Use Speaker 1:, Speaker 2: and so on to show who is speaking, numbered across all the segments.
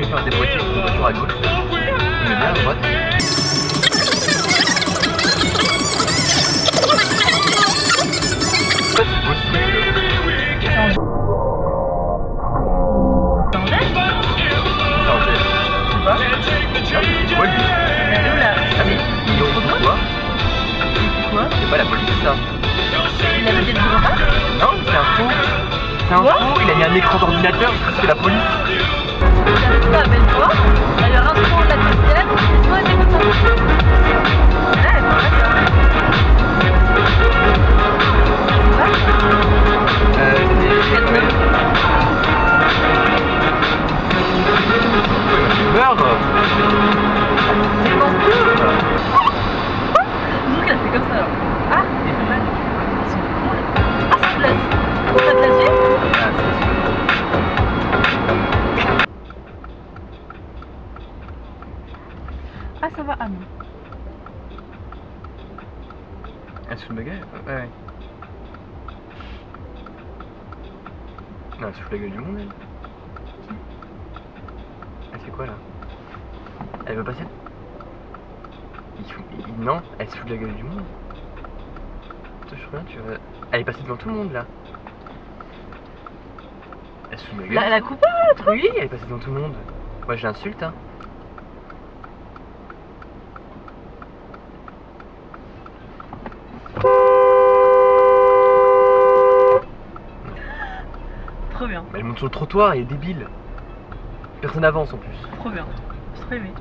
Speaker 1: préfère déboîter une voiture à gauche. Il est bien à droite. C'est possible. Ouais, lui.
Speaker 2: Elle est où là?
Speaker 1: Ah mais ils ont fait quoi?
Speaker 2: Quoi?
Speaker 1: C'est pas la police ça.
Speaker 2: Il avait dit le bureau?
Speaker 1: Non, c'est un faux. C'est un faux, il a mis un écran d'ordinateur, c'est la police.
Speaker 2: J'avais pas avec toi, elle a un trou de la deuxième, et toi elle était comme ça. Ouais, elle est
Speaker 1: Beurre.
Speaker 2: C'est bon. Donc elle a fait comme ça alors. Ah, il est mal. Ah, ça place. On t'a placé? Ah, ça va, ah non.
Speaker 1: Elle se fout de ma gueule? Ouais. Non, elle se fout de la gueule du monde, elle. Elle fait quoi là? Elle veut passer? Non, elle se fout de la gueule du monde. Toi, je reviens, tu vas... Elle est passée devant tout le monde là. Elle se fout de ma gueule.
Speaker 2: Là, elle a coupé le truc?
Speaker 1: Oui, elle est passée devant tout le monde. Moi, je l'insulte, hein.
Speaker 2: Trop bien.
Speaker 1: Mais elle monte sur le trottoir, elle est débile. Personne n'avance en plus.
Speaker 2: Trop bien. J'ai trop aimé.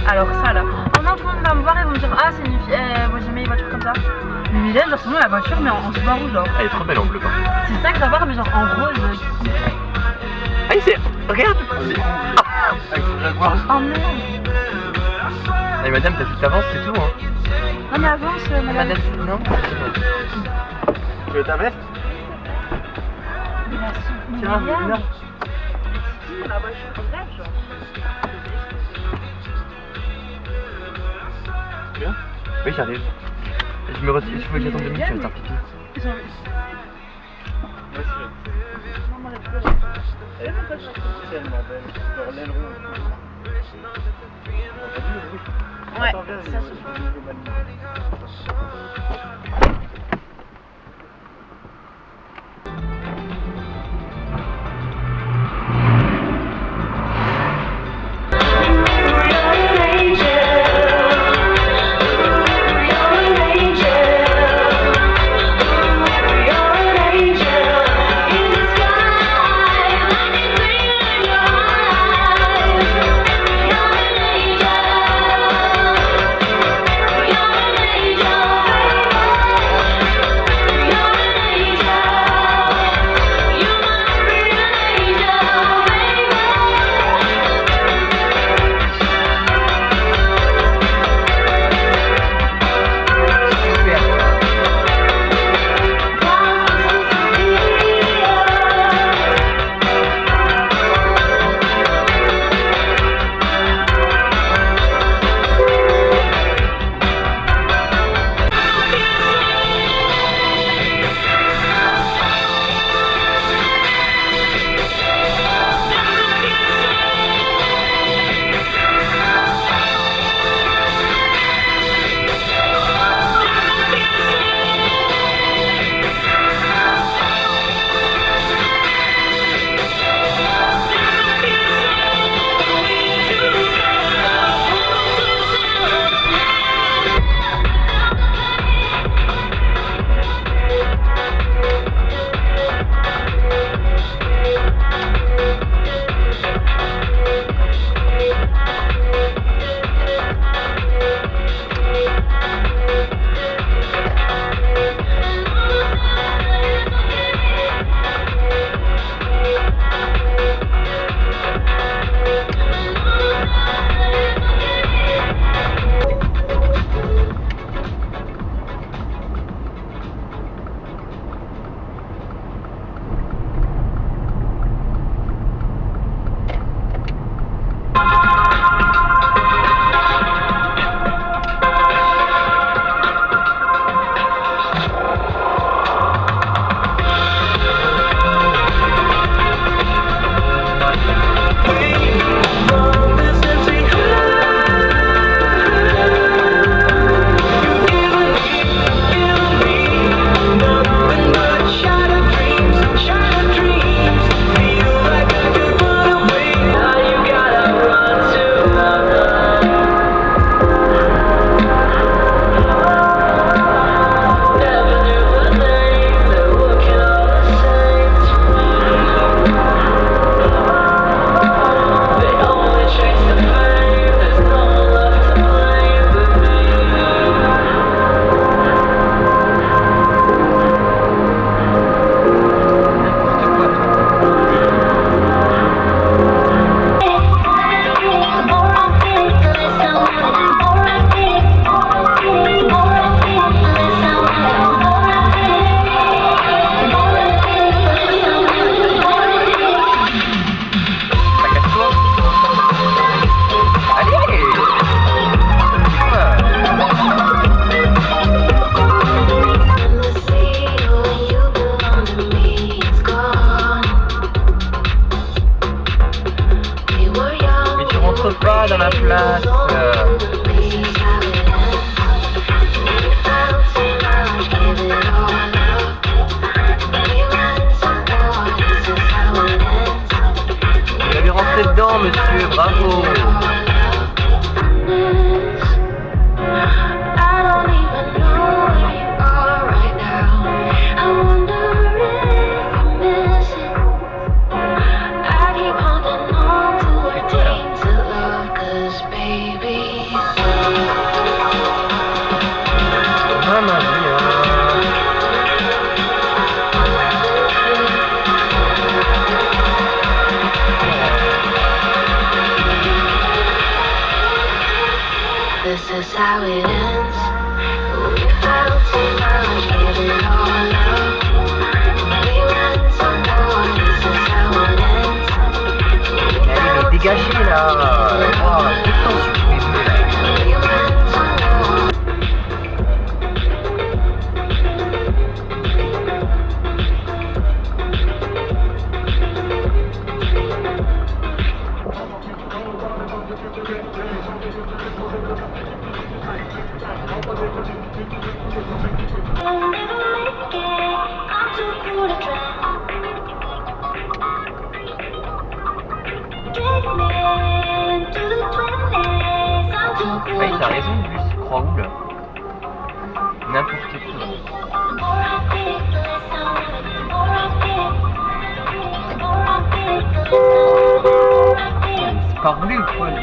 Speaker 2: Alors ça là. Oh non, tout le monde va me voir et vont me dire ah c'est une fille, moi j'aimais les voitures comme ça. Mais Mylène, genre sinon la voiture mais en Subaru genre.
Speaker 1: Elle est trop belle en bleu par contre.
Speaker 2: C'est ça que j'adore mais genre en rose.
Speaker 1: Ah c'est... Regarde.
Speaker 2: Oh merde.
Speaker 1: Allez madame, t'as fait t'avances, c'est tout hein.
Speaker 2: Non mais avance madame.
Speaker 1: Non. Tu veux ta veste?
Speaker 2: Tiens,
Speaker 1: viens.
Speaker 2: La voiture de rêve genre.
Speaker 1: Bien. Oui, j'arrive. Je me retire, il faut que j'attende 2 minutes, je vais faire pipi.
Speaker 2: Ouais, ça se
Speaker 1: pas dans la place. Vous allez rentrer dedans, monsieur, bravo.
Speaker 3: This is how it ends. We felt too much, gave it all up. We went some more. This is how it ends.
Speaker 1: Allez, mais dégagez là. Oh, tout le temps sur les deux là.
Speaker 3: We went some more.
Speaker 1: Ouais, t'as raison, lui, il se croit où là? N'importe quoi. C'est pas roulé ou quoi lui?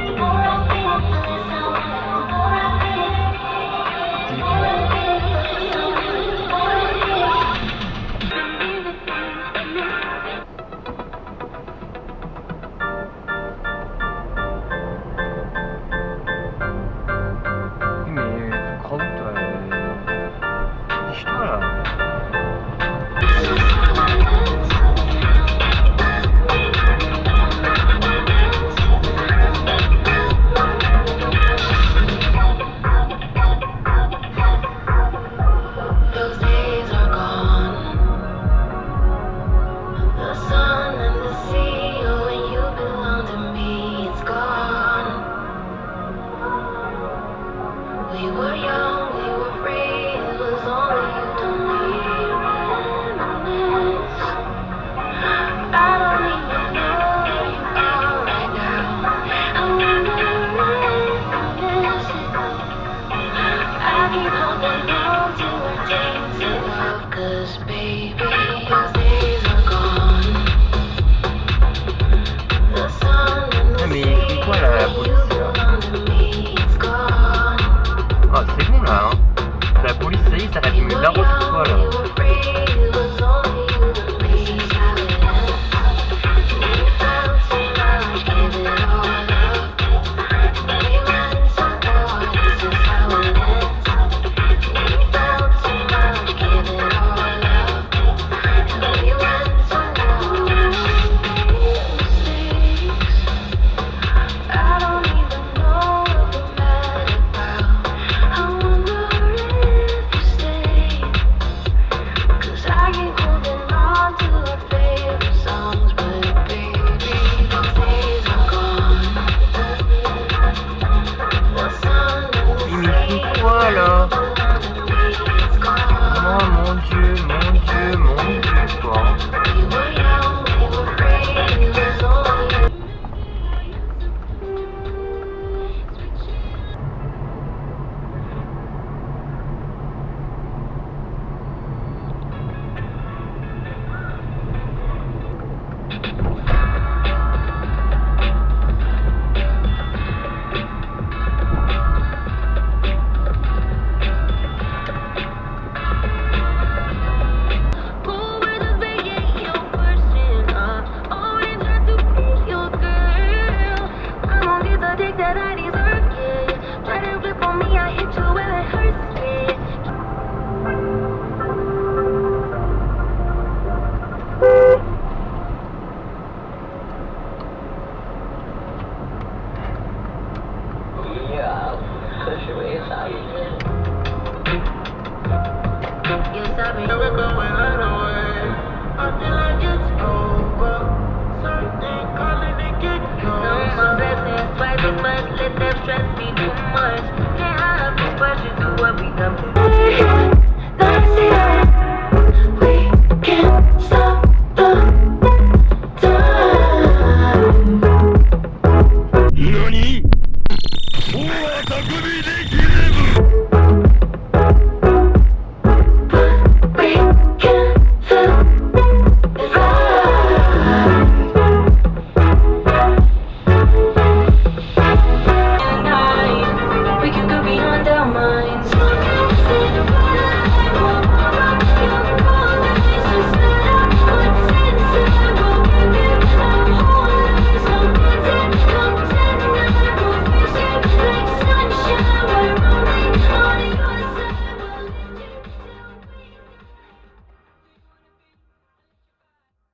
Speaker 3: don't mind.